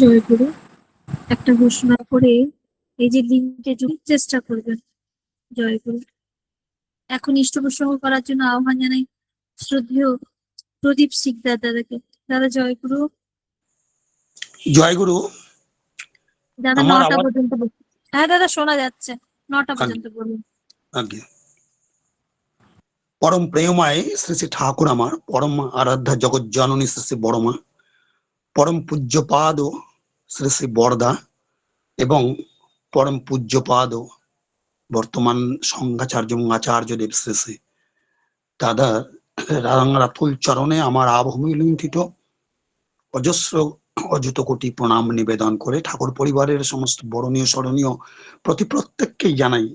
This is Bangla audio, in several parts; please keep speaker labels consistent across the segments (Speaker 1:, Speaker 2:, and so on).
Speaker 1: জয়গুরু। একটা ঘোষণা করে এই যে লিঙ্কে চেষ্টা করবেন। জয়গুরু। এখন ইষ্ট প্রসঙ্গ করার জন্য আহ্বান জানাই শ্রদ্ধেয় প্রদীপ শিকদার দাদাকে। দাদা জয়গুরু।
Speaker 2: জয়গুরু।
Speaker 1: দাদা 9টা পর্যন্ত। হ্যাঁ দাদা শোনা যাচ্ছে, 9টা পর্যন্ত বলুন।
Speaker 2: পরম প্রেমময় শ্রী শ্রী ঠাকুর আমার পরম আরাধ্যা জগৎ জননী শ্রী শ্রী বড়মা, পরম পূজ্যপাদ শ্রী শ্রী বরদা এবং পরম পূজ্যপাদ বর্তমান সংঘাচার্য এবং আচার্যদেব শ্রী শ্রী দাদা রাতুল চরণে আমার আভূমি লুণ্ঠিত অজস্র অযুত কোটি প্রণাম নিবেদন করে ঠাকুর পরিবারের সমস্ত বরণীয় স্মরণীয় প্রতি প্রত্যেককেই জানাই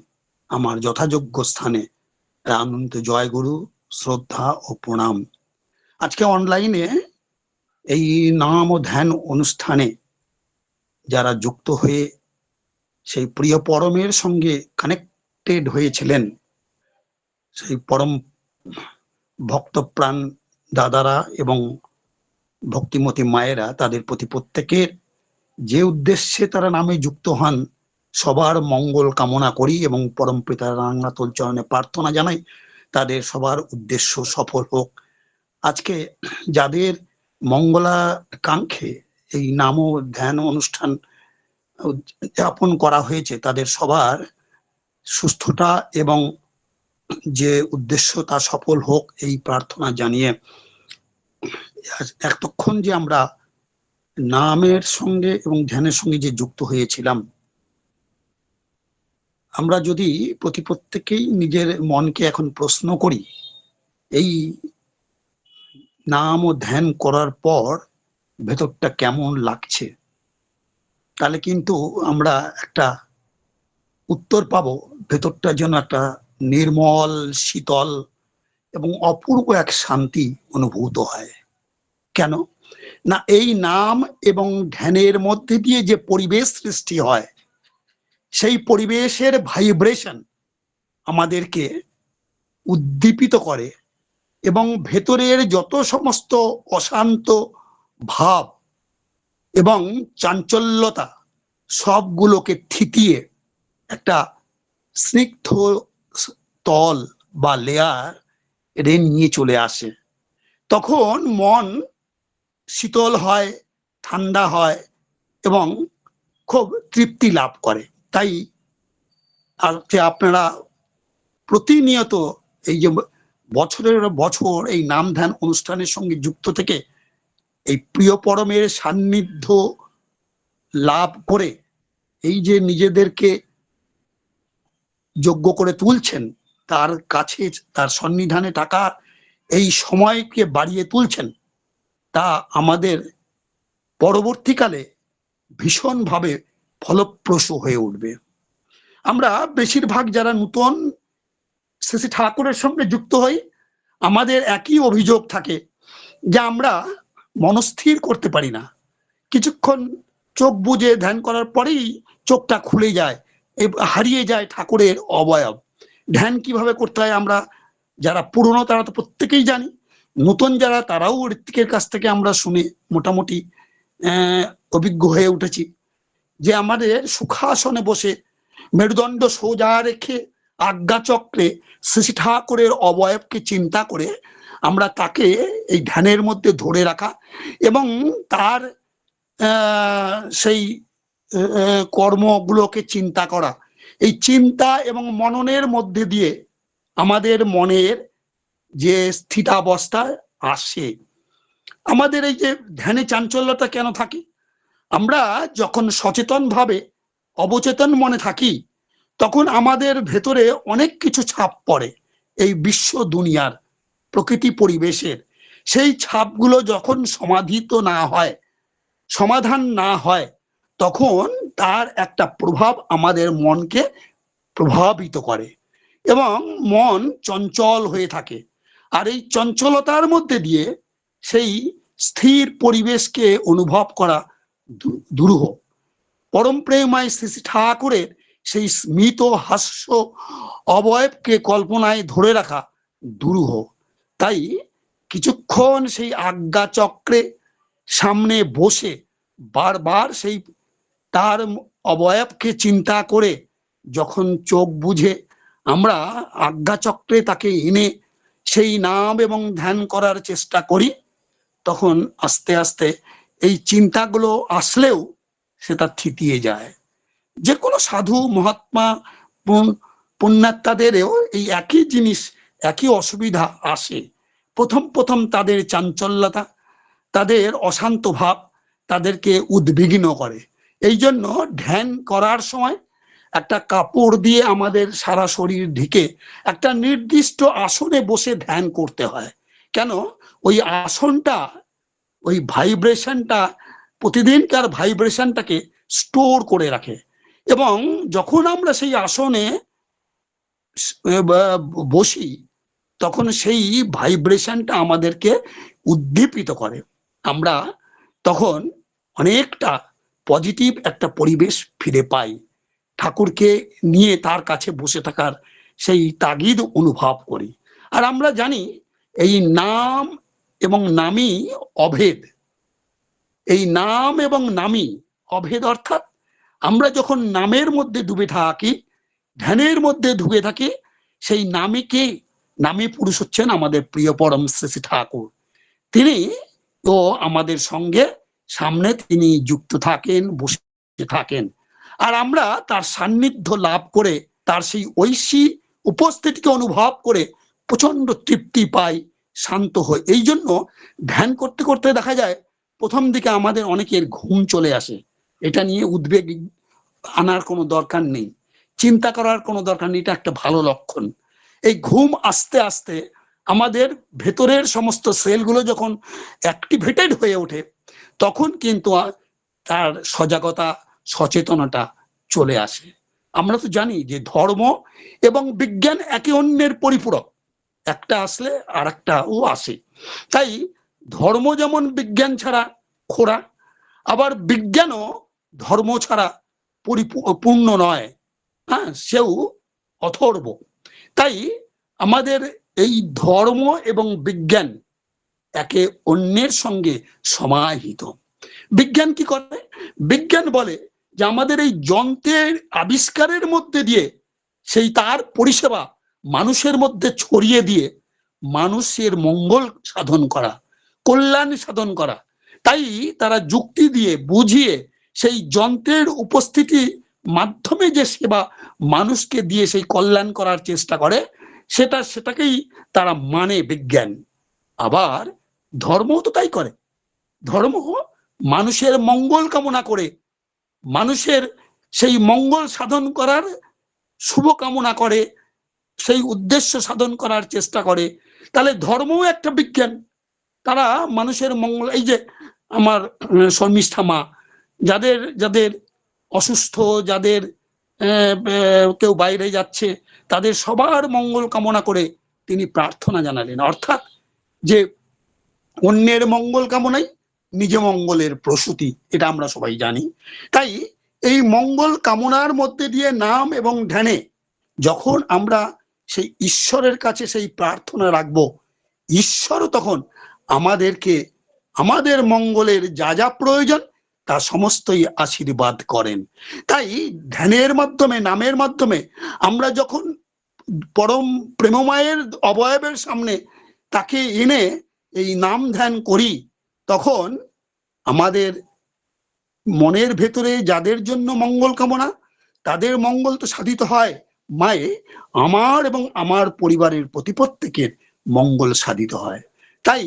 Speaker 2: আমার যথাযোগ্য স্থানে আনন্দ জয়গুরু, শ্রদ্ধা ও প্রণাম। আজকে অনলাইনে এই নাম ও ধ্যান অনুষ্ঠানে যারা যুক্ত হয়ে সেই প্রিয় পরমের সঙ্গে কানেক্টেড হয়েছিলেন, সেই পরম ভক্তপ্রাণ দাদারা এবং ভক্তিমতী মায়েরা, তাদের প্রতি প্রত্যেকের যে উদ্দেশ্যে তারা নামে যুক্ত হন সবার মঙ্গল কামনা করি এবং পরম পিতা রাঙাতুল চরণে প্রার্থনা জানাই তাদের সবার উদ্দেশ্য সফল হোক। আজকে যাদের মঙ্গলাকাঙ্ক্ষে এই নাম ও ধ্যান অনুষ্ঠান যাপন করা হয়েছে তাদের সবার সুস্থতা এবং যে উদ্দেশ্য তা সফল হোক এই প্রার্থনা জানিয়ে এতক্ষণ যে আমরা নামের সঙ্গে এবং ধ্যানের সঙ্গে যে যুক্ত হয়েছিলাম, আমরা যদি প্রত্যেকেই নিজের মনকে এখন প্রশ্ন করি এই নাম ও ধ্যান করার পর ভেতরটা কেমন লাগছে, তাহলে কিন্তু আমরা একটা উত্তর পাবো। ভেতরটা যেন একটা নির্মল, শীতল এবং অপূর্ব এক শান্তি অনুভূত হয়। কেন না, এই নাম এবং ধ্যানের মধ্যে দিয়ে যে পরিবেশ সৃষ্টি হয় সেই পরিবেশের ভাইব্রেশন আমাদেরকে উদ্দীপিত করে এবং ভেতরের যত সমস্ত অশান্ত ভাব এবং চাঞ্চল্যতা সবগুলোকে থিতিয়ে একটা স্নিগ্ধ তল বা লেয়ার নিয়ে চলে আসে। তখন মন শীতল হয়, ঠান্ডা হয় এবং খুব তৃপ্তি লাভ করে। তাই আপনারা প্রতিনিয়ত এই যে বছরের বছর এই নাম ধ্যান অনুষ্ঠানের সঙ্গে যুক্ত থেকে এই প্রিয় পরমের সান্নিধ্য লাভ করে এই যে নিজেদেরকে যোগ্য করে তুলছেন, তার কাছে তার সন্নিধানে টাকা এই সময়কে বাড়িয়ে তুলছেন, তা আমাদের পরবর্তীকালে ভীষণভাবে ফলপ্রসূ হয়ে উঠবে। আমরা বেশিরভাগ যারা নূতন শ্রী শ্রী ঠাকুরের সঙ্গে যুক্ত হই, আমাদের একই অভিযোগ থাকে যে আমরা মনস্থির করতে পারি না। কিছুক্ষণ চোখ বুজে ধ্যান করার পরেই চোখটা খুলে যায়, হারিয়ে যায় ঠাকুরের অবয়ব। ধ্যান কিভাবে করতে হয় আমরা যারা পুরনো তারা তো প্রত্যেকেই জানি, নতুন যারা তারাও ঋত্বিকের কাছ থেকে আমরা শুনে মোটামুটি অভিজ্ঞ হয়ে উঠেছি যে আমাদের সুখাসনে বসে মেরুদণ্ড সোজা রেখে আজ্ঞাচক্রে শ্রী ঠাকুরের অবয়বকে চিন্তা করে আমরা তাকে এই ধ্যানের মধ্যে ধরে রাখা এবং তার সেই কর্মগুলোকে চিন্তা করা, এই চিন্তা এবং মননের মধ্যে দিয়ে আমাদের মনের যে স্থিতাবস্থা আসে। আমাদের এই যে ধ্যানে চাঞ্চল্যতা কেন থাকে, আমরা যখন সচেতন ভাবে অবচেতন মনে থাকি তখন আমাদের ভেতরে অনেক কিছু ছাপ পড়ে এই বিশ্ব দুনিয়ার প্রকৃতি পরিবেশের। সেই ছাপগুলো যখন সমাধিত না হয়, সমাধান না হয়, তখন তার একটা প্রভাব আমাদের মনকে প্রভাবিত করে এবং মন চঞ্চল হয়ে থাকে। আর এই চঞ্চলতার মধ্যে দিয়ে সেই স্থির পরিবেশকে অনুভব করা দুরূহ। পরম প্রেমায় শ্রী শ্রী ঠাকুরের সেই স্মিত হাস্য অবয়বকে কল্পনায় ধরে রাখা দুরূহ। তাই কিছুক্ষণ সেই আজ্ঞা চক্রে সামনে বসে বারবার সেই তার অবয়বকে চিন্তা করে যখন চোখ বুঝে আমরা আজ্ঞাচক্রে তাকে এনে সেই নাম এবং ধ্যান করার চেষ্টা করি, তখন আস্তে আস্তে এই চিন্তাগুলো আসলেও সেটা থিতিয়ে যায়। যে কোনো সাধু মহাত্মা পুণ্যাত্মাদেরও এই একই জিনিস, একই অসুবিধা আসে। প্রথম প্রথম তাদের চাঞ্চল্যতা, তাদের অশান্ত ভাব তাদেরকে উদ্বিগ্ন করে। এই জন্য ধ্যান করার সময় একটা কাপড় দিয়ে আমাদের সারা শরীর ঢেকে একটা নির্দিষ্ট আসনে বসে ধ্যান করতে হয়। কেন? ওই আসনটা, ওই ভাইব্রেশনটা, প্রতিদিনকার ভাইব্রেশনটাকে স্টোর করে রাখে, এবং যখন আমরা সেই আসনে বসি তখন সেই ভাইব্রেশনটা আমাদেরকে উদ্দীপিত করে। আমরা তখন অনেকটা পজিটিভ একটা পরিবেশ ফিরে পাই। ঠাকুরকে নিয়ে তার কাছে বসে থাকার সেই তাগিদ অনুভব করি। আর আমরা জানি এই নাম এবং নামই অভেদ। এই নাম এবং নামই অভেদ, অর্থাৎ আমরা যখন নামের মধ্যে ডুবে থাকি, ধ্যানের মধ্যে ডুবে থাকি, সেই নামীকে, নামী পুরুষ হচ্ছেন আমাদের প্রিয় পরম শ্রী শ্রী ঠাকুর। তিনি তো আমাদের সঙ্গে সামনে তিনি যুক্ত থাকেন, বসে থাকেন, আর আমরা তার সান্নিধ্য লাভ করে তার সেই ঐশী উপস্থিতিকে অনুভব করে প্রচন্ড তৃপ্তি পাই, শান্ত হয়। এই জন্য ধ্যান করতে করতে দেখা যায় প্রথম দিকে আমাদের অনেকের ঘুম চলে আসে। এটা নিয়ে উদ্বেগ আনার কোনো দরকার নেই, চিন্তা করার কোনো দরকার নেই, এটা একটা ভালো লক্ষণ। এই ঘুম আস্তে আস্তে আমাদের ভেতরের সমস্ত সেলগুলো যখন অ্যাক্টিভেটেড হয়ে ওঠে, তখন কিন্তু তার সজাগতা, সচেতনতা চলে আসে। আমরা তো জানি যে ধর্ম এবং বিজ্ঞান একে অন্যের পরিপূরক, একটা আসলে আর একটাও আসে। তাই ধর্ম যেমন বিজ্ঞান ছাড়া খোড়া, আবার বিজ্ঞানও ধর্ম ছাড়া পূর্ণ নয়, হ্যাঁ, সেও অথর্ব। তাই আমাদের এই ধর্ম এবং বিজ্ঞান একে অন্যের সঙ্গে সমাহিত। বিজ্ঞান কি করে? বিজ্ঞান বলে যে আমাদের এই যন্ত্রের আবিষ্কারের মধ্যে দিয়ে সেই তার পরিষেবা মানুষের মধ্যে ছড়িয়ে দিয়ে মানুষের মঙ্গল সাধন করা, কল্যাণ সাধন করা। তাই তারা যুক্তি দিয়ে বুঝিয়ে সেই যন্ত্রের উপস্থিতি মাধ্যমে যে সেবা মানুষকে দিয়ে সেই কল্যাণ করার চেষ্টা করে, সেটাকেই তারা মানে বিজ্ঞান। আবার ধর্ম তো তাই করে। ধর্ম মানুষের মঙ্গল কামনা করে, মানুষের সেই মঙ্গল সাধন করার শুভ কামনা করে, সেই উদ্দেশ্য সাধন করার চেষ্টা করে। তাহলে ধর্মও একটা বিজ্ঞান। তারা মানুষের মঙ্গল, এই যে আমার শর্মিষ্ঠা মা, যাদের যাদের অসুস্থ, যাদের কেউ বাইরে যাচ্ছে, তাদের সবার মঙ্গল কামনা করে তিনি প্রার্থনা জানালেন। অর্থাৎ যে অন্যের মঙ্গল কামনাই নিজ মঙ্গলের প্রসূতি, এটা আমরা সবাই জানি। তাই এই মঙ্গল কামনার মধ্যে দিয়ে নাম এবং ধ্যানে যখন আমরা সেই ঈশ্বরের কাছে সেই প্রার্থনা রাখবো, ঈশ্বরও তখন আমাদেরকে আমাদের মঙ্গলের যা যা প্রয়োজন তা সমস্তই আশীর্বাদ করেন। তাই ধ্যানের মাধ্যমে, নামের মাধ্যমে আমরা যখন পরম প্রেমময়ের অবয়বের সামনে তাকে এনে এই নাম ধ্যান করি, তখন আমাদের মনের ভেতরে যাদের জন্য মঙ্গল কামনা, তাদের মঙ্গল তো সাধিত হয়। মায়ে আমার এবং আমার পরিবারের প্রতি প্রত্যেকের মঙ্গল সাধিত হয়। তাই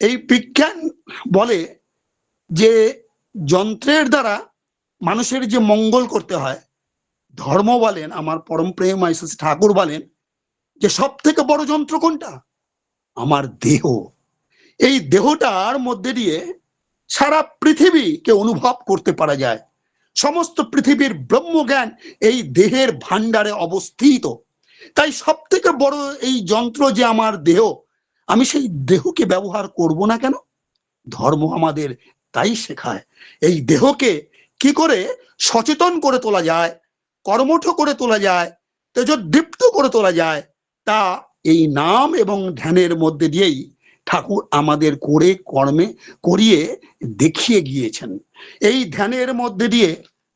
Speaker 2: এই বিজ্ঞান বলে যে যন্ত্রের দ্বারা মানুষের যে মঙ্গল করতে হয়, ধর্ম বলেন, আমার পরম প্রেম ঠাকুর বলেন যে সব থেকে বড় যন্ত্র কোনটা? আমার দেহ। এই দেহটার মধ্যে দিয়ে সারা পৃথিবীকে অনুভব করতে পারা যায়। সমস্ত পৃথিবীর ব্রহ্মজ্ঞান এই দেহের ভান্ডারে অবস্থিত। তাই সব থেকে বড় এই যন্ত্র যে আমার দেহ, আমি সেই দেহকে ব্যবহার করব না কেন? ধর্ম আমাদের তাই শেখায় এই দেহকে কি করে সচেতন করে তোলা যায়, কর্মঠ করে তোলা যায়, তেজোদ্দীপ্ত করে তোলা যায়, তা এই নাম এবং ধ্যানের মধ্যে দিয়েই ঠাকুর আমাদের করে কর্মে করিয়ে দেখিয়ে গিয়েছেন। এই ধ্যানের মধ্যে দিয়ে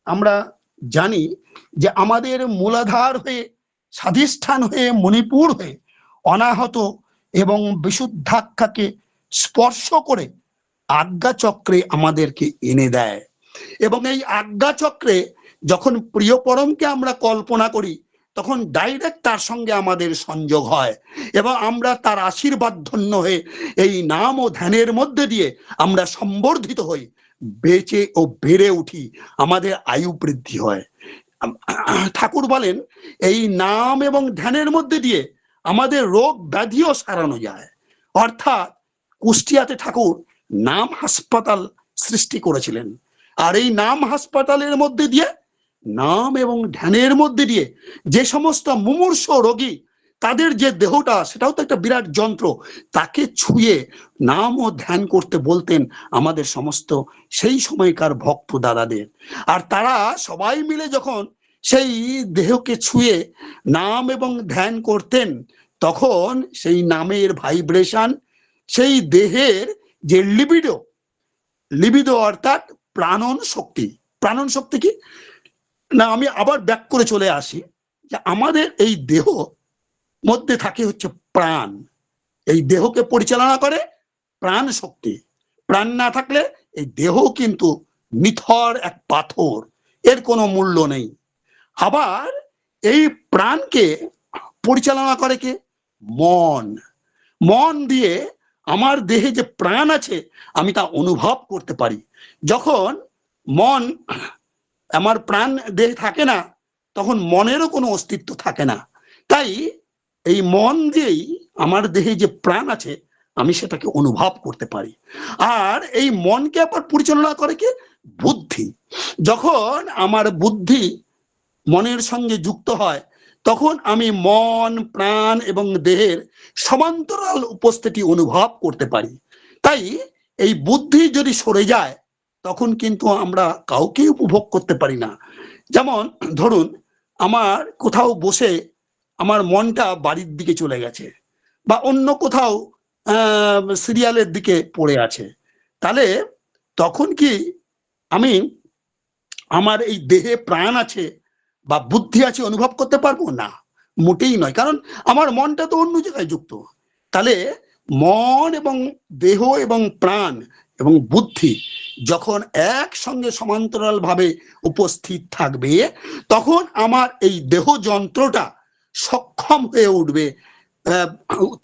Speaker 2: আমরা জানি যে আমাদের মূলাধার হয়ে, স্বাধিষ্ঠান হয়ে, মণিপুর হয়ে অনাহত এবং বিশুদ্ধাক্ষাকে স্পর্শ করে আজ্ঞা চক্রে আমাদেরকে এনে দেয়। এবং এই আজ্ঞা চক্রে যখন প্রিয় পরমকে আমরা কল্পনা করি, তখন ডাইরেক্ট তার সঙ্গে আমাদের সংযোগ হয় এবং আমরা তার আশীর্বাদ ধন্য হয়ে এই নাম ও ধ্যানের মধ্যে দিয়ে আমরা সম্বর্ধিত হই, বেঁচে ও বেড়ে উঠি, আমাদের আয়ু বৃদ্ধি হয়। ঠাকুর বলেন এই নাম এবং ধ্যানের মধ্যে দিয়ে আমাদের রোগ ব্যাধিও সারানো যায়। অর্থাৎ কুষ্টিয়াতে ঠাকুর নাম হাসপাতাল সৃষ্টি করেছিলেন, আর এই নাম হাসপাতালের মধ্যে দিয়ে, নাম এবং ধ্যানের মধ্যে দিয়ে যে সমস্ত মুমূর্ষ রোগী, তাদের যে দেহটা, সেটাও তো একটা বিরাট যন্ত্র, তাকে ছুঁয়ে নাম ও ধ্যান করতে বলতেন আমাদের সমস্ত সেই সময়কার ভক্ত দাদাদের। আর তারা সবাই মিলে যখন সেই দেহকে ছুঁয়ে নাম এবং ধ্যান করতেন, তখন সেই নামের ভাইব্রেশন সেই দেহের যে লিবিডো অর্থাৎ প্রাণন শক্তি। প্রাণন শক্তি কি না, আমি আবার ব্যাক করে চলে আসি যে আমাদের এই দেহ মধ্যে থাকে হচ্ছে প্রাণ। এই দেহকে পরিচালনা করে প্রাণ শক্তি। প্রাণ না থাকলে এই দেহ কিন্তু নিথর এক পাথর, এর কোনো মূল্য নেই। আবার এই প্রাণকে পরিচালনা করে কে? মন। মন দিয়ে আমার দেহে যে প্রাণ আছে আমি তা অনুভব করতে পারি। যখন মন, আমার প্রাণ দেহে থাকে না, তখন মনেরও কোনো অস্তিত্ব থাকে না। তাই এই মন দিয়েই আমার দেহে যে প্রাণ আছে আমি সেটাকে অনুভব করতে পারি। আর এই মনকে আবার পরিচালনা করে কে? বুদ্ধি। যখন আমার বুদ্ধি মনের সঙ্গে যুক্ত হয়, তখন আমি মন, প্রাণ এবং দেহের সমান্তরাল উপস্থিতি অনুভব করতে পারি। তাই এই বুদ্ধি যদি সরে যায়, তখন কিন্তু আমরা কাউকে উপভোগ করতে পারি না। যেমন ধরুন, আমার কোথাও বসে আমার মনটা বাড়ির দিকে চলে গেছে, বা অন্য কোথাও সিরিয়ালের দিকে পড়ে আছে, তাহলে তখন কি আমি আমার এই দেহে প্রাণ আছে বা বুদ্ধি আছে অনুভব করতে পারবো? না, মোটেই নয়, কারণ আমার মনটা তো অন্য জায়গায় যুক্ত। তাহলে মন এবং দেহ এবং প্রাণ এবং বুদ্ধি যখন একসঙ্গে সমান্তরাল ভাবে উপস্থিত থাকবে, তখন আমার এই দেহ যন্ত্রটা সক্ষম হয়ে উঠবে,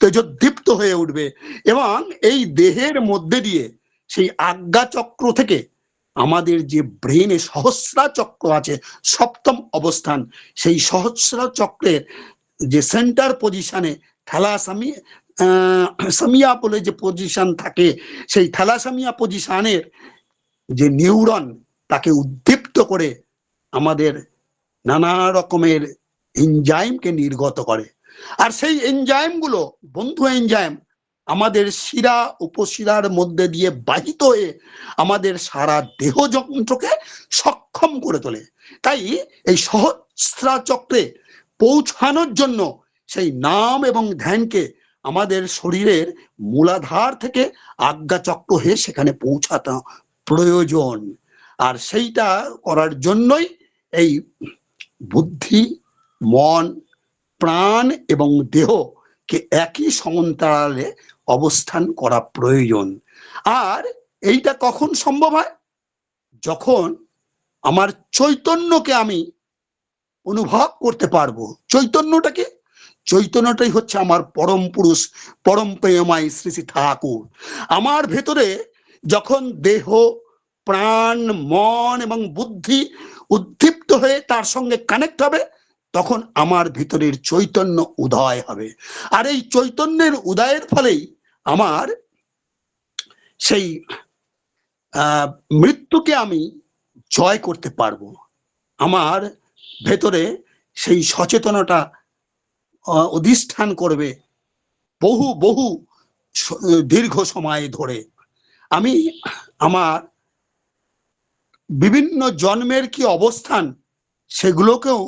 Speaker 2: তেজোদ্দীপ্ত হয়ে উঠবে, এবং এই দেহের মধ্যে দিয়ে সেই আজ্ঞা চক্র থেকে আমাদের যে ব্রেনে সহস্রা চক্র আছে, সপ্তম অবস্থান, সেই সহস্রা চক্রের যে সেন্টার পজিশনে থ্যালাসামিয়া বলে যে পজিশন থাকে, সেই থ্যালাসামিয়া পজিশনের যে নিউরন, তাকে উদ্দীপ্ত করে আমাদের নানা রকমের এনজাইমকে নির্গত করে। আর সেই এনজাইমগুলো, বন্ধু এনজাইম, আমাদের শিরা উপশিরার মধ্যে দিয়ে বাহিত হয়ে আমাদের সারা দেহ যন্ত্রকে সক্ষম করে তোলে। তাই এই সহস্রা চক্রে পৌঁছানোর জন্য সেই নাম এবং ধ্যানকে আমাদের শরীরের মূলাধার থেকে আজ্ঞা চক্র হয়ে সেখানে পৌঁছাতে প্রয়োজন। আর সেইটা করার জন্যই এই বুদ্ধি, মন, প্রাণ এবং দেহকে একই সমান্তরালে অবস্থান করা প্রয়োজন। আর এইটা কখন সম্ভব হয়? যখন আমার চৈতন্যকে আমি অনুভব করতে পারবো। চৈতন্যটাকে, চৈতন্যটাই হচ্ছে আমার পরম পুরুষ, পরম প্রেমময় শ্রী শ্রী ঠাকুর। আমার ভেতরে যখন দেহ, প্রাণ, মন এবং বুদ্ধি উদ্দীপ্ত হয়ে তার সঙ্গে কানেক্ট হবে, তখন আমার ভিতরের চৈতন্য উদয় হবে। আর এই চৈতন্যের উদয়ের ফলেই আমার সেই মৃত্যুকে আমি জয় করতে পারবো। আমার ভেতরে সেই সচেতনতা অধিষ্ঠান করবে বহু বহু দীর্ঘ সময় ধরে। আমি আমার বিভিন্ন জন্মের কি অবস্থান, সেগুলোকেও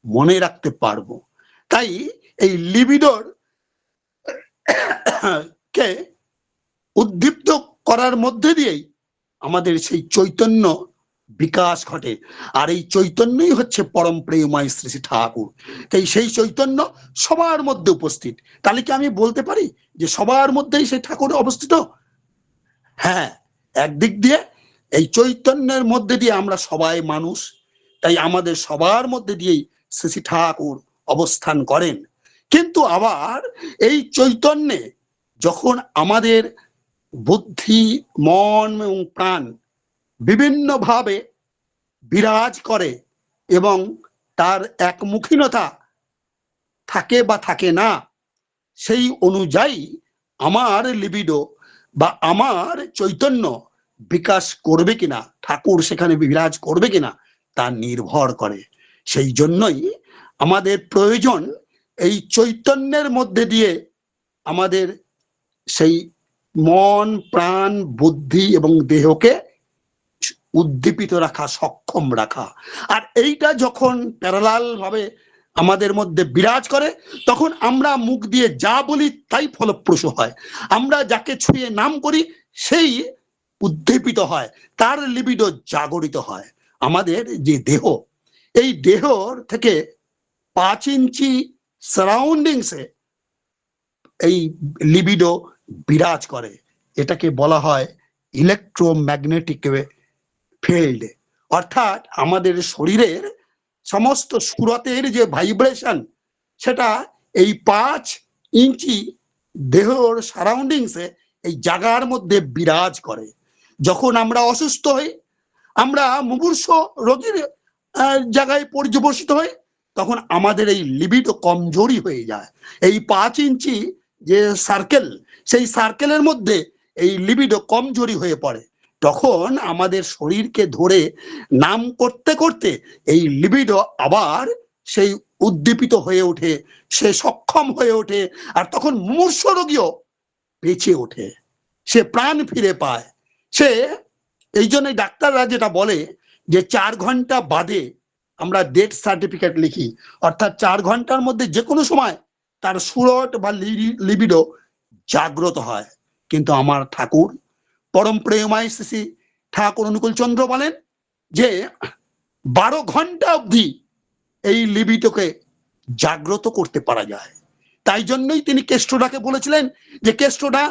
Speaker 2: মনে রাখতে পারবো। তাই এই লিবিডোর কে উদ্দীপ্ত করার মধ্যে দিয়েই আমাদের সেই চৈতন্য বিকাশ ঘটে। আর এই চৈতন্যই হচ্ছে পরম প্রেমময় শ্রী শ্রী ঠাকুর। তাই সেই চৈতন্য সবার মধ্যে উপস্থিত। তাহলে কি আমি বলতে পারি যে সবার মধ্যেই সেই ঠাকুর অবস্থিত? হ্যাঁ, একদিক দিয়ে এই চৈতন্যের মধ্যে দিয়ে আমরা সবাই মানুষ, তাই আমাদের সবার মধ্যে দিয়েই শ্রী শ্রী ঠাকুর অবস্থান করেন। কিন্তু আবার এই চৈতন্যে যখন আমাদের বুদ্ধি, মন এবং প্রাণ বিভিন্নভাবে বিরাজ করে এবং তার একমুখীনতা থাকে বা থাকে না, সেই অনুযায়ী আমার লিবিডো বা আমার চৈতন্য বিকাশ করবে কিনা, ঠাকুর সেখানে বিরাজ করবে কিনা তা নির্ভর করে। সেই জন্যই আমাদের প্রয়োজন এই চৈতন্যের মধ্যে দিয়ে আমাদের সেই মন, প্রাণ, বুদ্ধি এবং দেহকে উদ্দীপিত রাখা, সক্ষম রাখা। আর এইটা যখন প্যারালাল ভাবে আমাদের মধ্যে বিরাজ করে, তখন আমরা মুখ দিয়ে যা বলি তাই ফলপ্রসূ হয়। আমরা যাকে ছুঁয়ে নাম করি সেই উদ্দীপিত হয়, তার লিবিডো জাগরিত হয়। আমাদের যে দেহ, এই দেহর থেকে 5 ইঞ্চি সারাউন্ডিংসে এই লিবিডো বিরাজ করে। এটাকে বলা হয় ইলেকট্রোম্যাগনেটিক ফিল্ড। অর্থাৎ আমাদের শরীরের সমস্ত সুরতের যে ভাইব্রেশন, সেটা এই 5 ইঞ্চি দেহর সারাউন্ডিংসে এই জায়গার মধ্যে বিরাজ করে। যখন আমরা অসুস্থ হই, আমরা মুমূর্ষ রোগীর জায়গায় পর্যবসিত হই, তখন আমাদের এই লিবিডো কমজোরি হয়ে যায়। এই 5 ইঞ্চি যে সার্কেল, সেই সার্কেলের মধ্যে এই লিবিডো কমজোরি হয়ে পড়ে। তখন আমাদের শরীরকে ধরে নাম করতে করতে এই লিবিডো আবার সেই উদ্দীপিত হয়ে ওঠে, সে সক্ষম হয়ে ওঠে। আর তখন মুমূর্ষ রোগীও বেঁচে ওঠে, সে প্রাণ ফিরে পায়। সে এই জন্য ডাক্তাররা যেটা বলে যে 4 ঘন্টা বাদে আমরা ডেথ সার্টিফিকেট লিখি, অর্থাৎ 4 ঘন্টার মধ্যে যে কোনো সময় তার সুরট বা লিবিডো জাগ্রত হয়। কিন্তু আমার ঠাকুর পরম প্রেমময় শ্রী ঠাকুর অনুকূল চন্দ্র বলেন যে 12 ঘন্টা অবধি এই লিবিডোকে জাগ্রত করতে পারা যায়। তাই জন্যই তিনি কেষ্টটাকে বলেছিলেন যে কেষ্টটা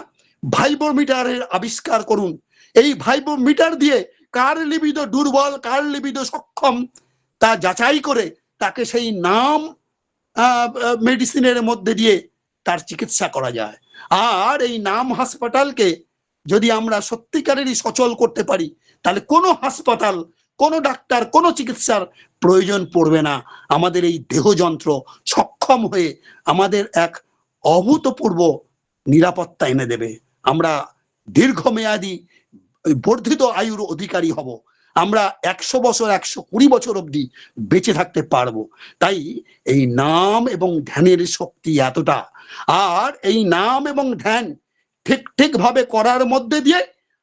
Speaker 2: ভাইব্রোমিটারের আবিষ্কার করুন। এই ভাইব্রোমিটার দিয়ে কার লিবিডো দুর্বল, কার লিবিডো সক্ষম তা যাচাই করে তাকে সেই নাম মেডিসিনের মধ্যে দিয়ে তার চিকিৎসা করা যায়। আর এই নাম হাসপাতালকে যদি আমরা সত্যিকারেরই সচল করতে পারি, তাহলে কোনো হাসপাতাল, কোনো ডাক্তার, কোনো চিকিৎসার প্রয়োজন পড়বে না। আমাদের এই দেহযন্ত্র সক্ষম হয়ে আমাদের এক অভূতপূর্ব নিরাপত্তা এনে দেবে। আমরা দীর্ঘমেয়াদী বর্ধিত আয়ুর অধিকারী হব। আমরা 100 বছর, 120 বছর অবধি বেঁচে থাকতে পারবো। তাই এই নাম এবং ধ্যানের শক্তি এতটা। আর এই নাম এবং ধ্যান ঠিক ভাবে করার মধ্যে দিয়ে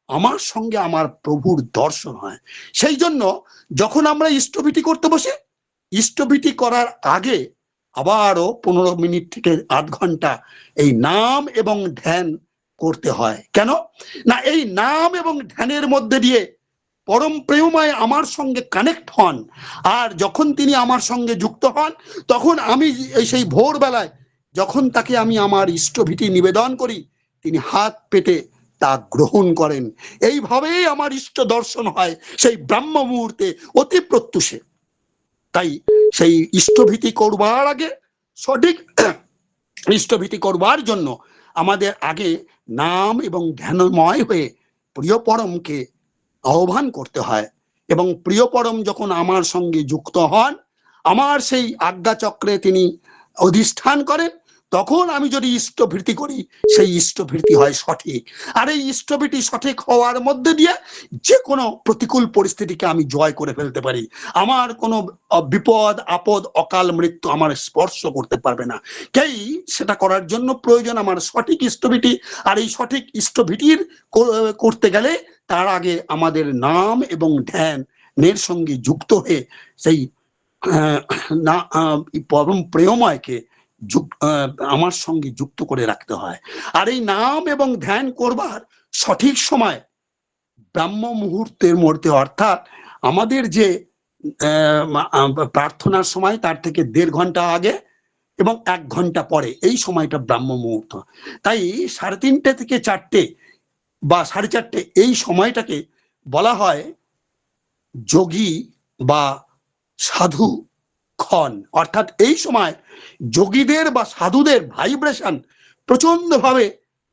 Speaker 2: আমার সঙ্গে আমার প্রভুর দর্শন হয়। সেই জন্য যখন আমরা ইষ্টভীতি করতে বসি, ইষ্টভীতি করার আগে আবারও 15 মিনিট থেকে আধ ঘন্টা এই নাম এবং ধ্যান করতে হয়। কেন না, এই নাম এবং ধ্যানের মধ্যে দিয়ে পরম প্রেমময় আমার সঙ্গে কানেক্ট হন। আর যখন তিনি আমার সঙ্গে যুক্ত হন, তখন আমি সেই ভোরবেলায় যখন তাকে আমি আমার ইষ্টভীতি নিবেদন করি, তিনি হাত পেতে তা গ্রহণ করেন। এইভাবেই আমার ইষ্ট দর্শন হয় সেই ব্রাহ্ম মুহূর্তে, অতি প্রত্যুষে। তাই সেই ইষ্টভীতি করবার আগে, সঠিক ইষ্টভীতি করবার জন্য আমাদের আগে নাম এবং ধ্যানময় হয়ে প্রিয় পরমকে আহ্বান করতে হয়। এবং প্রিয় পরম যখন আমার সঙ্গে যুক্ত হন, আমার সেই আজ্ঞা চক্রে তিনি অধিষ্ঠান করেন, তখন আমি যদি ইষ্টভীতি করি, সেই ইষ্টভীতি হয় সঠিক। আর এই ইষ্টভীতি সঠিক হওয়ার মধ্যে দিয়ে যে কোনো প্রতিকূল পরিস্থিতিকে আমি জয় করে ফেলতে পারি। আমার কোনো বিপদ আপদ অকাল মৃত্যু আমার স্পর্শ করতে পারবে না। তাই সেটা করার জন্য প্রয়োজন আমার সঠিক ইষ্টভীতি। আর এই সঠিক ইষ্টভীতির করতে গেলে তার আগে আমাদের নাম এবং ধ্যানের সঙ্গে যুক্ত হয়ে সেই পরম প্রেমময়কে আমার সঙ্গে যুক্ত করে রাখতে হয়। আর এই নাম এবং ধ্যান করবার সঠিক সময় ব্রাহ্ম মুহূর্তের মধ্যে, অর্থাৎ আমাদের যে প্রার্থনার সময় তার থেকে 1.5 ঘন্টা আগে এবং 1 ঘন্টা পরে, এই সময়টা ব্রাহ্ম মুহূর্ত। তাই 3:30 থেকে 4টে বা 4:30 এই সময়টাকে বলা হয় যোগী বা সাধু ক্ষণ। অর্থাৎ এই সময় যোগীদের বা সাধুদের ভাইব্রেশন প্রচন্ড ভাবে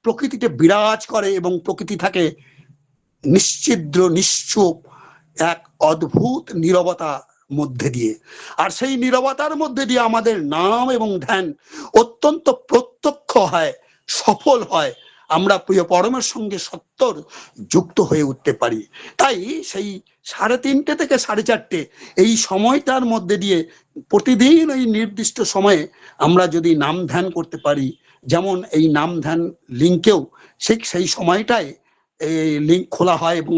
Speaker 2: প্রকৃতিতে বিরাজ করে এবং প্রকৃতি থাকে নিশ্চিদ্র নিশ্চুপ এক অদ্ভুত নীরবতা মধ্যে দিয়ে। আর সেই নীরবতার মধ্যে দিয়ে আমাদের নাম এবং ধ্যান অত্যন্ত প্রত্যক্ষ হয়, সফল হয়, আমরা প্রিয় পরমের সঙ্গে সত্তর যুক্ত হয়ে উঠতে পারি। তাই সেই 3:30 থেকে 4:30 এই সময়টার মধ্যে দিয়ে প্রতিদিন এই নির্দিষ্ট সময়ে আমরা যদি নাম ধ্যান করতে পারি, যেমন এই নাম ধ্যান লিঙ্কেও সেই সময়টায় এই লিঙ্ক খোলা হয় এবং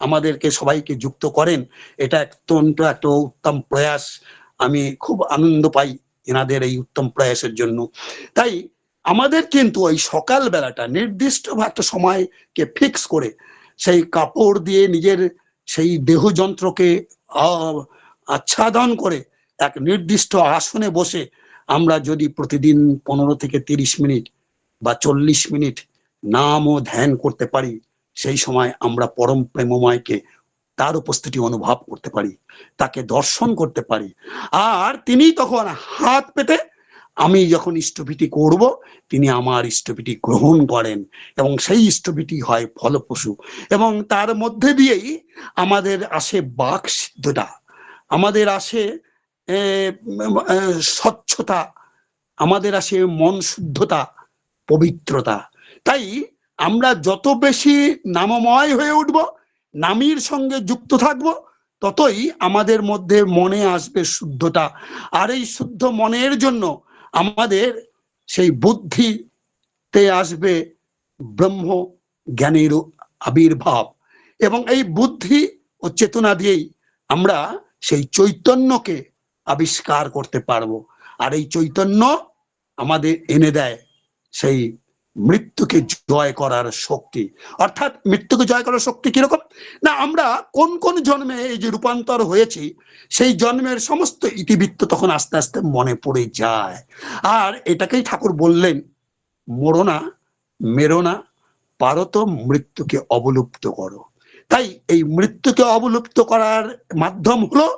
Speaker 2: আমাদেরকে সবাইকে যুক্ত করেন। এটা অত্যন্ত একটা উত্তম প্রয়াস, আমি খুব আনন্দ পাই এনাদের এই উত্তম প্রয়াসের জন্য। তাই আমাদের কিন্তু ওই সকাল বেলাটা নির্দিষ্ট একটা সময়কে ফিক্স করে সেই কাপড় দিয়ে নিজের সেই দেহ যন্ত্রকে আচ্ছাদন করে এক নির্দিষ্ট আসনে বসে আমরা যদি প্রতিদিন 15 থেকে 30 মিনিট বা 40 মিনিট নাম ও ধ্যান করতে পারি, সেই সময় আমরা পরম প্রেমময়কে তার উপস্থিতি অনুভব করতে পারি, তাকে দর্শন করতে পারি। আর তিনি তখন হাত পেতে আমি যখন ইষ্টভীতি করব, তিনি আমার ইষ্টভীতি গ্রহণ করেন এবং সেই ইষ্টভীতি হয় ফলপ্রসূ। এবং তার মধ্যে দিয়েই আমাদের আসে বাক সিদ্ধতা, আমাদের আসে স্বচ্ছতা, আমাদের আসে মন শুদ্ধতা, পবিত্রতা। তাই আমরা যত বেশি নামময় হয়ে উঠব, নামীর সঙ্গে যুক্ত থাকব, ততই আমাদের মধ্যে মনে আসবে শুদ্ধতা। আর এই শুদ্ধ মনের জন্য আমাদের সেই বুদ্ধিতে আসবে ব্রহ্ম জ্ঞানের আবির্ভাব, এবং এই বুদ্ধি ও চেতনা দিয়েই আমরা সেই চৈতন্যকে আবিষ্কার করতে পারবো। আর এই চৈতন্য আমাদের এনে দেয় সেই মৃত্যুকে জয় করার শক্তি। অর্থাৎ মৃত্যুকে জয় করার শক্তি কিরকম না, আমরা কোন কোন জন্মে এই যে রূপান্তর হয়েছি সেই জন্মের সমস্ত ইতিবৃত্ত তখন আস্তে আস্তে মনে পড়ে যায়। আর এটাকেই ঠাকুর বললেন, মরো না, মেরো না, পারো তো মৃত্যুকে অবলুপ্ত করো। তাই এই মৃত্যুকে অবলুপ্ত করার মাধ্যম হলো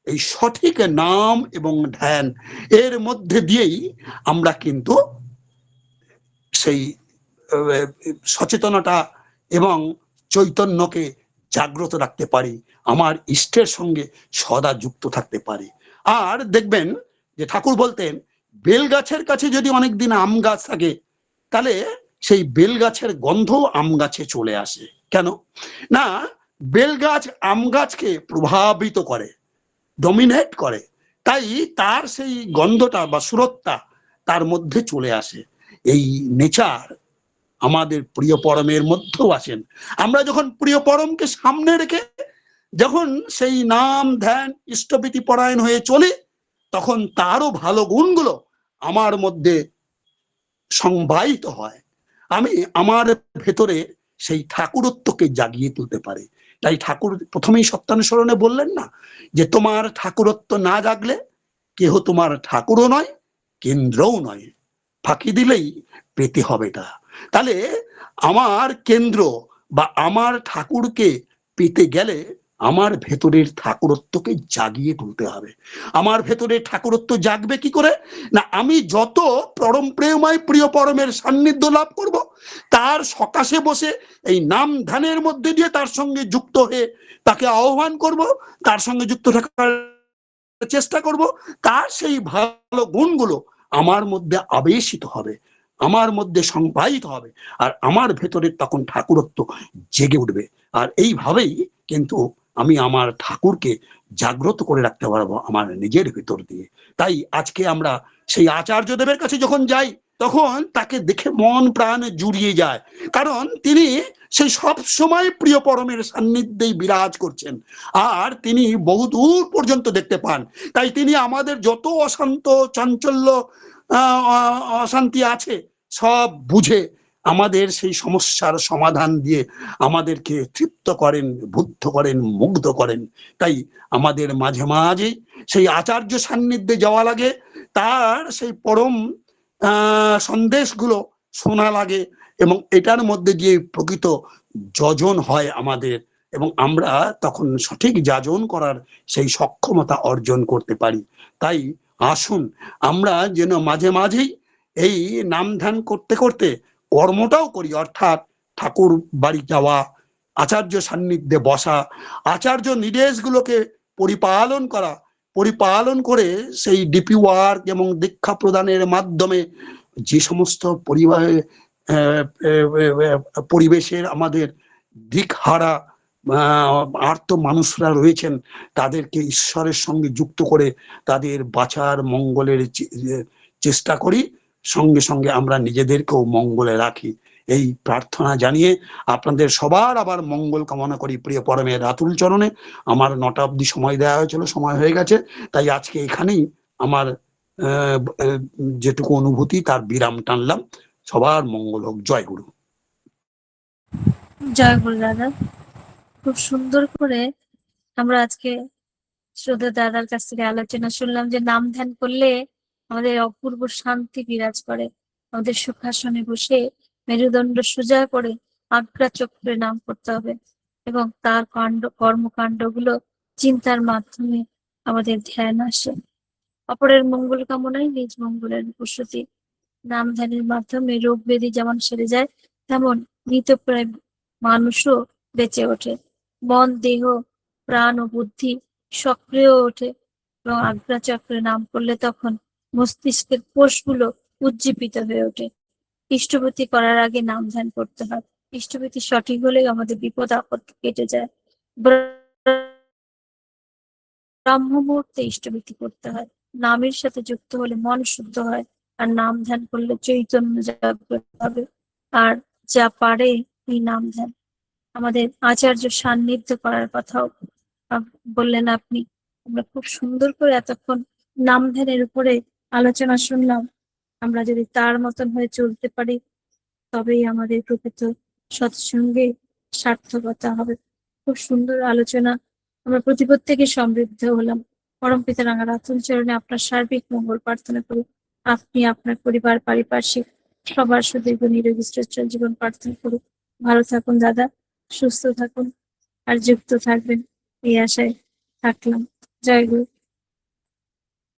Speaker 2: এই সঠিক নাম এবং ধ্যান। এর মধ্যে দিয়েই আমরা কিন্তু সেই সচেতনতা এবং চৈতন্যকে জাগ্রত রাখতে পারি, আমার ইষ্টের সঙ্গে সদা যুক্ত থাকতে পারি। আর দেখবেন যে ঠাকুর বলতেন, বেল গাছের কাছে যদি অনেকদিন আম গাছ থাকে, তাহলে সেই বেল গাছের গন্ধ আম গাছে চলে আসে। কেন না, বেল গাছ আম গাছকে প্রভাবিত করে, ডমিনেট করে, তাই তার সেই গন্ধটা বা সুরতটা তার মধ্যে চলে আসে। এই নেচার আমাদের প্রিয় পরমের মধ্যেও আছেন। আমরা যখন প্রিয় পরমকে সামনে রেখে যখন সেই নাম ধ্যান ইষ্টভীতি পরায়ণ হয়ে চলি, তখন তারও ভালো গুণগুলো আমার মধ্যে সংবাহিত হয়, আমি আমার ভেতরে সেই ঠাকুরত্বকে জাগিয়ে তুলতে পারি। তাই ঠাকুর প্রথমেই সত্যানুসরণে বললেন না যে তোমার ঠাকুরত্ব না জাগলে কেহ তোমার ঠাকুরও নয়, কেন্দ্রও নয়, ফাঁকি দিলেই পেতে হবে তা। তাহলে আমার কেন্দ্র বা আমার ঠাকুরকে পেতে গেলে আমার ভেতরের ঠাকুরত্বকে জাগিয়ে তুলতে হবে। আমার ভেতরের ঠাকুরত্ব জাগবে কি করে না, আমি যত পরম প্রেমময় প্রিয় পরমের সান্নিধ্য লাভ করব, তার সকাশে বসে এই নাম ধ্যানের মধ্যে দিয়ে তার সঙ্গে যুক্ত হয়ে তাকে আহ্বান করব, তার সঙ্গে যুক্ত থাকার চেষ্টা করব, তার সেই ভালো গুণগুলো আমার মধ্যে আবেশিত হবে, আমার মধ্যে সংবাহিত হবে, আর আমার ভেতরে তখন ঠাকুরত্ব জেগে উঠবে। আর এইভাবেই কিন্তু আমি আমার ঠাকুরকে জাগ্রত করে রাখতে পারবো আমার নিজের ভেতর দিয়ে। তাই আজকে আমরা সেই আচার্য দেবের কাছে যখন যাই, তখন তাকে দেখে মন প্রাণ জুড়িয়ে যায়, কারণ তিনি সেই সব সময় প্রিয় পরমের সান্নিধ্যেই বিরাজ করছেন, আর তিনি বহুদূর পর্যন্ত দেখতে পান। তাই তিনি আমাদের যত অশান্ত চাঞ্চল্য অশান্তি আছে সব বুঝে আমাদের সেই সমস্যার সমাধান দিয়ে আমাদেরকে তৃপ্ত করেন, বুদ্ধ করেন, মুগ্ধ করেন। তাই আমাদের মাঝে মাঝে সেই আচার্য সান্নিধ্যে যাওয়া লাগে, তার সেই পরম সন্দেশগুলো শোনা লাগে, এবং এটার মধ্যে দিয়ে প্রকৃত যজন হয় আমাদের, এবং আমরা তখন সঠিক যাজন করার সেই সক্ষমতা অর্জন করতে পারি। তাই আসুন আমরা যেন মাঝে মাঝেই এই নাম ধ্যান করতে করতে কর্মটাও করি, অর্থাৎ ঠাকুর বাড়ি যাওয়া, আচার্য সান্নিধ্যে বসা, আচার্য নির্দেশগুলোকে পরিপালন করে সেই ডিপি ওয়ার্ক এবং দীক্ষা প্রদানের মাধ্যমে যে সমস্ত পরিবেশের আমাদের দিকহারা আর্ত মানুষরা রয়েছেন, তাদেরকে ঈশ্বরের সঙ্গে যুক্ত করে তাদের বাঁচার মঙ্গলের চেষ্টা করি, সঙ্গে সঙ্গে আমরা নিজেদেরকেও মঙ্গলে রাখি। এই প্রার্থনা জানিয়ে আপনাদের সবার আবার মঙ্গল কামনা করি প্রিয় পরমের রাতুল চরণে। আমার 9টা অবধি সময় দেওয়া হয়েছিল, সময় হয়ে গেছে, তাই আজকে এখানেই আমার যেটুকু অনুভূতি তার বিরাম টানলাম। সবার মঙ্গল হোক। জয় গুরু।
Speaker 1: জয় গুরু দাদা। খুব সুন্দর করে আমরা আজকে শ্রদ্ধা দাদার কাছ থেকে আলোচনা শুনলাম যে নাম ধ্যান করলে আমাদের অপূর্ব শান্তি বিরাজ করে। আমাদের সুখাসনে বসে মেরুদণ্ড সোজা করে আজ্ঞা চক্রে নাম করতে হবে, এবং তার কর্মকাণ্ডগুলো চিন্তার মাধ্যমে আমাদের ধ্যান আসে। অপরের মঙ্গল কামনায় নিজ মঙ্গলের প্রসূতি। নাম ধ্যানের মাধ্যমে রোগ ব্যাধি যেমন সেরে যায়, তেমন মৃতপ্রায় মানুষও বেঁচে ওঠে। মন, দেহ, প্রাণ ও বুদ্ধি সক্রিয় ওঠে, এবং আজ্ঞা চক্রে নাম করলে তখন মস্তিষ্কের কোষগুলো উজ্জীবিত হয়ে ওঠে। ইষ্টভূতি করার আগে নাম ধ্যান করতে হয়। ইষ্টভূতি সঠিক হলেই আমাদের বিপদ আপদ কেটে যায়। ব্রাহ্ম মুহূর্তে ইষ্টভূতি করতে হয়। নামের সাথে যুক্ত হলে মন শুদ্ধ হয়, আর নাম ধ্যান করলে চৈতন্য জাগ্রত হবে। আর যা পারে এই নাম ধ্যান। আমাদের আচার্য সান্নিধ্য করার কথাও বললেন আপনি। আমরা খুব সুন্দর করে এতক্ষণ নাম ধ্যানের উপরে আলোচনা শুনলাম। আমরা যদি তার মতন হয়ে চলতে পারি, তবেই আমাদের প্রকৃত সৎসঙ্গে সার্থকতা হবে। খুব সুন্দর আলোচনা। আমরা প্রত্যেকে সমৃদ্ধ হলাম। পরম পিতা রাঙা রাতুল চরণে আপনার সার্বিক মঙ্গল প্রার্থনা করি। আপনি আপনার পরিবার, পারিপার্শ্বিক সবার সুদীর্ঘ নিরোগী সচ্ছল জীবন প্রার্থনা করুন। ভালো থাকুন দাদা, সুস্থ থাকুন, আর যুক্ত থাকবেন, এই আশায় থাকলাম। জয় গুরু।